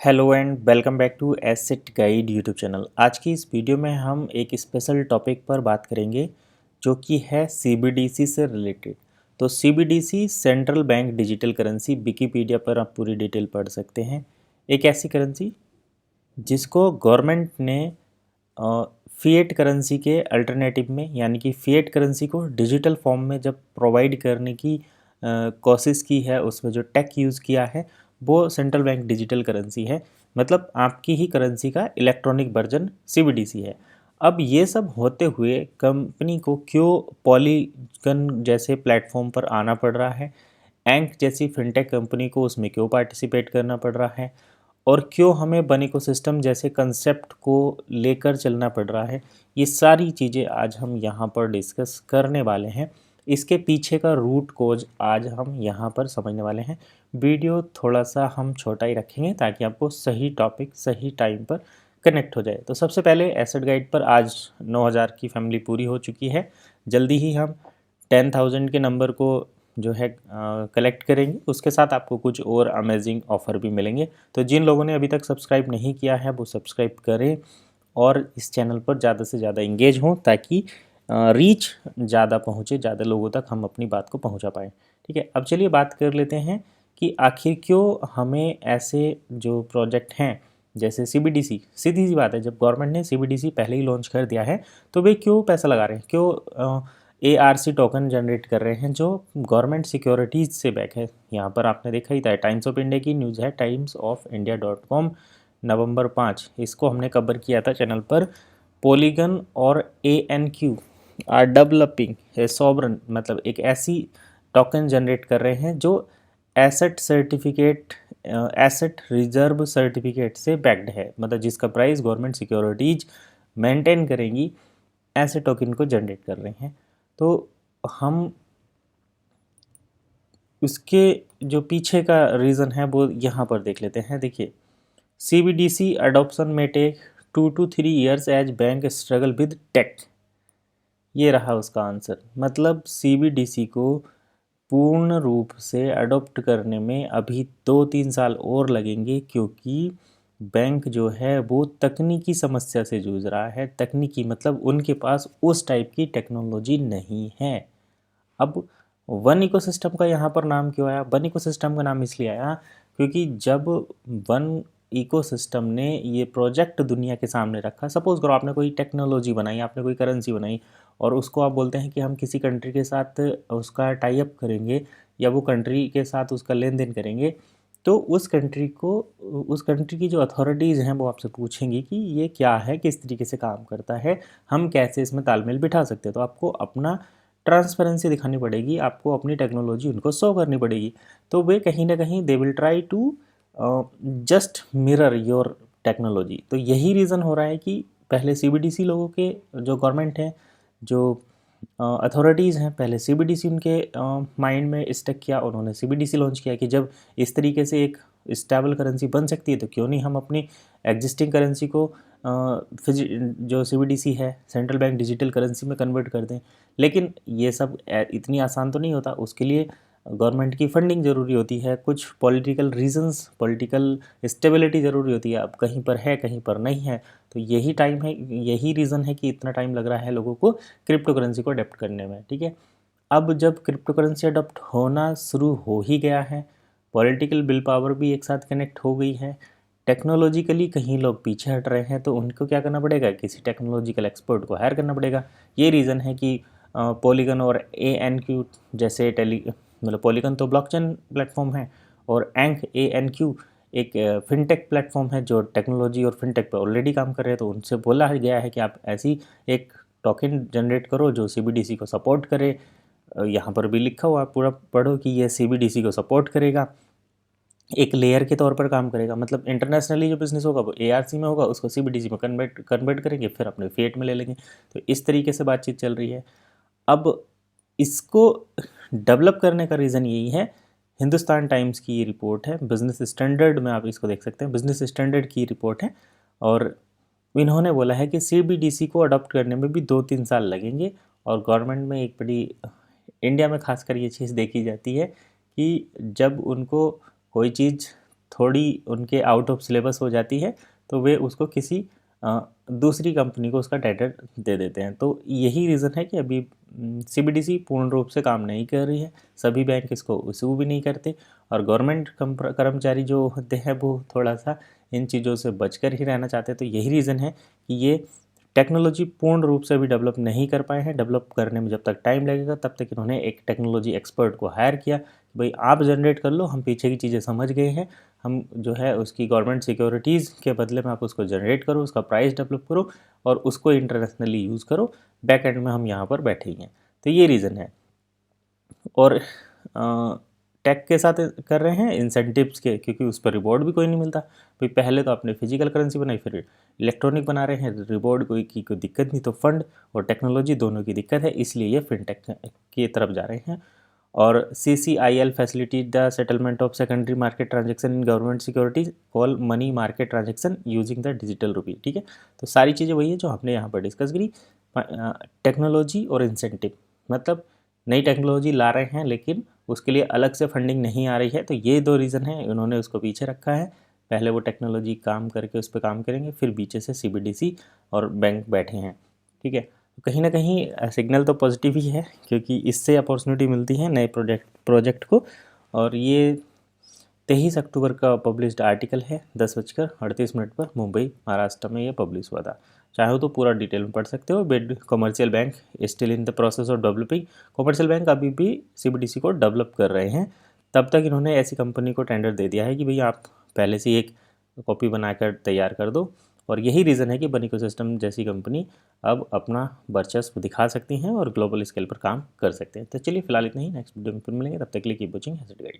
Hello and welcome back to asset guide YouTube channel. आज की इस वीडियो में हम एक स्पेशल टॉपिक पर बात करेंगे जो कि है सीबीडीसी से रिलेटेड। तो CBDC central bank digital currency, Wikipedia पर आप पूरी डिटेल पढ़ सकते हैं। एक ऐसी करेंसी जिसको गवर्नमेंट ने फिएट करेंसी के अल्टरनेटिव में, यानी कि फिएट करेंसी को डिजिटल फॉर्म में जब प्रोवाइड करने की कोशिश की है, उसमें जो टेक यूज़ किया है वो सेंट्रल बैंक डिजिटल करेंसी है। मतलब आपकी ही करेंसी का इलेक्ट्रॉनिक वर्जन सीबीडीसी है। अब ये सब होते हुए कंपनी को क्यों पॉलीगन जैसे प्लेटफॉर्म पर आना पड़ रहा है, एंक जैसी फिनटेक कंपनी को उसमें क्यों पार्टिसिपेट करना पड़ रहा है, और क्यों हमें वन इकोसिस्टम जैसे कंसेप्ट को लेकर चलना पड़ रहा है, ये सारी चीज़ें आज हम यहाँ पर डिस्कस करने वाले हैं। इसके पीछे का रूट कोज आज हम यहाँ पर समझने वाले हैं। वीडियो थोड़ा सा हम छोटा ही रखेंगे ताकि आपको सही टॉपिक सही टाइम पर कनेक्ट हो जाए। तो सबसे पहले एसेट गाइड पर आज 9000 की फैमिली पूरी हो चुकी है। जल्दी ही हम 10,000 के नंबर को जो है कलेक्ट करेंगे। उसके साथ आपको कुछ और अमेजिंग ऑफ़र भी मिलेंगे। तो जिन लोगों ने अभी तक सब्सक्राइब नहीं किया है वो सब्सक्राइब करें और इस चैनल पर ज़्यादा से ज़्यादा इंगेज हों ताकि रीच ज़्यादा पहुँचे, ज़्यादा लोगों तक हम अपनी बात को पहुँचा पाएँ। ठीक है, अब चलिए बात कर लेते हैं कि आखिर क्यों हमें ऐसे जो प्रोजेक्ट हैं जैसे सीबीडीसी, सीधी सी बात है, जब गवर्नमेंट ने सीबीडीसी पहले ही लॉन्च कर दिया है तो वे क्यों पैसा लगा रहे हैं, क्यों एआरसी टोकन जनरेट कर रहे हैं जो गवर्नमेंट सिक्योरिटीज़ से बैक है। यहाँ पर आपने देखा ही था, टाइम्स ऑफ इंडिया की न्यूज़ है, timesofindia.com नवंबर 5, इसको हमने कवर किया था चैनल पर। पॉलीगन और ANQ are developing a sovereign, मतलब एक ऐसी टोकन जनरेट कर रहे हैं जो asset certificate, asset reserve certificate से बैक्ड है, मतलब जिसका प्राइस गवर्नमेंट सिक्योरिटीज मेंटेन करेंगी, ऐसे टोकन को जनरेट कर रहे हैं। तो हम उसके जो पीछे का रीज़न है वो यहाँ पर देख लेते हैं। देखिए, सीबीडीसी अडॉप्शन में take 2 to 3 years as bank struggle with tech, ये रहा उसका आंसर। मतलब सीबीडीसी को पूर्ण रूप से अडॉप्ट करने में अभी 2-3 साल और लगेंगे, क्योंकि बैंक जो है वो तकनीकी समस्या से जूझ रहा है। तकनीकी मतलब उनके पास उस टाइप की टेक्नोलॉजी नहीं है। अब वन इकोसिस्टम का यहाँ पर नाम क्यों आया? वन इकोसिस्टम का नाम इसलिए आया क्योंकि जब वन इकोसिस्टम ने ये प्रोजेक्ट दुनिया के सामने रखा, सपोज करो आपने कोई टेक्नोलॉजी बनाई, आपने कोई करेंसी बनाई और उसको आप बोलते हैं कि हम किसी कंट्री के साथ उसका टाई अप करेंगे या वो कंट्री के साथ उसका लेन देन करेंगे, तो उस कंट्री की जो अथॉरिटीज़ हैं वो आपसे पूछेंगी कि ये क्या है, किस तरीके से काम करता है, हम कैसे इसमें तालमेल बिठा सकते हैं। तो आपको अपना ट्रांसपेरेंसी दिखानी पड़ेगी, आपको अपनी टेक्नोलॉजी उनको शो करनी पड़ेगी। तो वे कहीं ना कहीं they will try to just mirror your technology. तो यही रीज़न हो रहा है कि पहले सीबीडीसी लोगों के, जो गवर्नमेंट है, जो अथॉरिटीज़ हैं, पहले सीबीडीसी उनके माइंड में स्टक किया, उन्होंने सीबीडीसी लॉन्च किया कि जब इस तरीके से एक स्टेबल करेंसी बन सकती है तो क्यों नहीं हम अपनी एग्जिस्टिंग करेंसी को जो सीबीडीसी है सेंट्रल बैंक डिजिटल करेंसी में कन्वर्ट कर दें। लेकिन ये सब इतनी आसान तो नहीं होता, उसके लिए गवर्नमेंट की फंडिंग ज़रूरी होती है, कुछ पॉलिटिकल रीजंस, पॉलिटिकल स्टेबिलिटी ज़रूरी होती है। अब कहीं पर है कहीं पर नहीं है, तो यही टाइम है, यही रीज़न है कि इतना टाइम लग रहा है लोगों को क्रिप्टो करेंसी को अडेप्ट करने में। ठीक है, अब जब क्रिप्टो करेंसी अडॉप्ट होना शुरू हो ही गया है, पॉलिटिकल विल पावर भी एक साथ कनेक्ट हो गई है, टेक्नोलॉजिकली कहीं लोग पीछे हट रहे हैं, तो उनको क्या करना पड़ेगा, किसी टेक्नोलॉजिकल एक्सपर्ट को हायर करना पड़ेगा। ये रीज़न है कि पॉलीगन और ANQ जैसे मतलब पॉलीगन तो ब्लॉकचेन प्लेटफॉर्म है और ANQ एक फिनटेक प्लेटफॉर्म है जो टेक्नोलॉजी और फिनटेक पर ऑलरेडी काम कर रहे हैं। तो उनसे बोला गया है कि आप ऐसी एक टोकन जनरेट करो जो सीबीडीसी को सपोर्ट करे। यहाँ पर भी लिखा हुआ, पूरा पढ़ो कि ये सीबीडीसी को सपोर्ट करेगा, एक लेयर के तौर पर काम करेगा। मतलब इंटरनेशनली जो बिज़नेस होगा वो ARC में होगा, उसको CBDC में कन्वर्ट करेंगे, फिर अपने फिएट में ले लेंगे। तो इस तरीके से बातचीत चल रही है। अब इसको डेवलप करने का रीज़न यही है, हिंदुस्तान टाइम्स की ये रिपोर्ट है, बिज़नेस स्टैंडर्ड में आप इसको देख सकते हैं, बिज़नेस स्टैंडर्ड की रिपोर्ट है। और इन्होंने बोला है कि CBDC को अडॉप्ट करने में भी 2-3 साल लगेंगे। और गवर्नमेंट में एक बड़ी, इंडिया में खासकर ये चीज़ देखी जाती है कि जब उनको कोई चीज़ थोड़ी उनके आउट ऑफ सिलेबस हो जाती है तो वे उसको किसी दूसरी कंपनी को उसका टेंडर दे देते हैं। तो यही रीज़न है कि अभी CBDC पूर्ण रूप से काम नहीं कर रही है, सभी बैंक इसको इशू भी नहीं करते, और गवर्नमेंट कर्मचारी जो होते हैं वो थोड़ा सा इन चीज़ों से बचकर ही रहना चाहते हैं। तो यही रीज़न है कि ये टेक्नोलॉजी पूर्ण रूप से भी डेवलप नहीं कर पाए हैं। डेवलप करने में जब तक टाइम लगेगा तब तक इन्होंने एक टेक्नोलॉजी एक्सपर्ट को हायर किया कि भाई आप जनरेट कर लो, हम पीछे की चीज़ें समझ गए हैं, हम जो है उसकी गवर्नमेंट सिक्योरिटीज़ के बदले में आप उसको जनरेट करो, उसका प्राइस डेवलप करो और उसको इंटरनेशनली यूज़ करो, बैक एंड में हम यहाँ पर बैठे ही हैं। तो ये रीज़न है। और टेक के साथ कर रहे हैं इंसेंटिव्स के, क्योंकि उस पर रिवॉर्ड भी कोई नहीं मिलता। भाई पहले तो आपने फिजिकल करेंसी बनाई, फिर इलेक्ट्रॉनिक बना रहे हैं, रिवॉर्ड कोई दिक्कत नहीं। तो फंड और टेक्नोलॉजी दोनों की दिक्कत है, इसलिए ये फिनटेक की तरफ जा रहे हैं। और CCIL facility the settlement of secondary market transaction in government securities call money market transaction using the digital rupee. ठीक है, तो सारी चीज़ें वही है जो हमने यहाँ पर डिस्कस करी। टेक्नोलॉजी और इंसेंटिव, मतलब नई टेक्नोलॉजी ला रहे हैं लेकिन उसके लिए अलग से फंडिंग नहीं आ रही है। तो ये दो रीज़न हैं, उन्होंने उसको पीछे रखा है। पहले वो टेक्नोलॉजी काम करके उस पर काम करेंगे, फिर पीछे से CBDC और बैंक बैठे हैं। ठीक है, तो कहीं ना कहीं सिग्नल तो पॉजिटिव ही है, क्योंकि इससे अपॉर्चुनिटी मिलती है नए प्रोजेक्ट को। और ये 23 अक्टूबर का पब्लिश्ड आर्टिकल है, 10:38 पर मुंबई महाराष्ट्र में ये पब्लिश हुआ था। चाहो तो पूरा डिटेल में पढ़ सकते हो। Bid commercial bank still in the process of developing. Commercial bank अभी भी CBDC को डेवलप कर रहे हैं। तब तक इन्होंने ऐसी कंपनी को टेंडर दे दिया है कि भाई आप पहले से एक कॉपी बनाकर तैयार कर दो। और यही रीज़न है कि बन इकोसिस्टम जैसी कंपनी अब अपना वर्चस्व दिखा सकती हैं और ग्लोबल स्केल पर काम कर सकते हैं। तो चलिए फिलहाल इतना ही, नेक्स्ट वीडियो में फिर मिलेंगे, तब तक के लिए keep watching has it guide.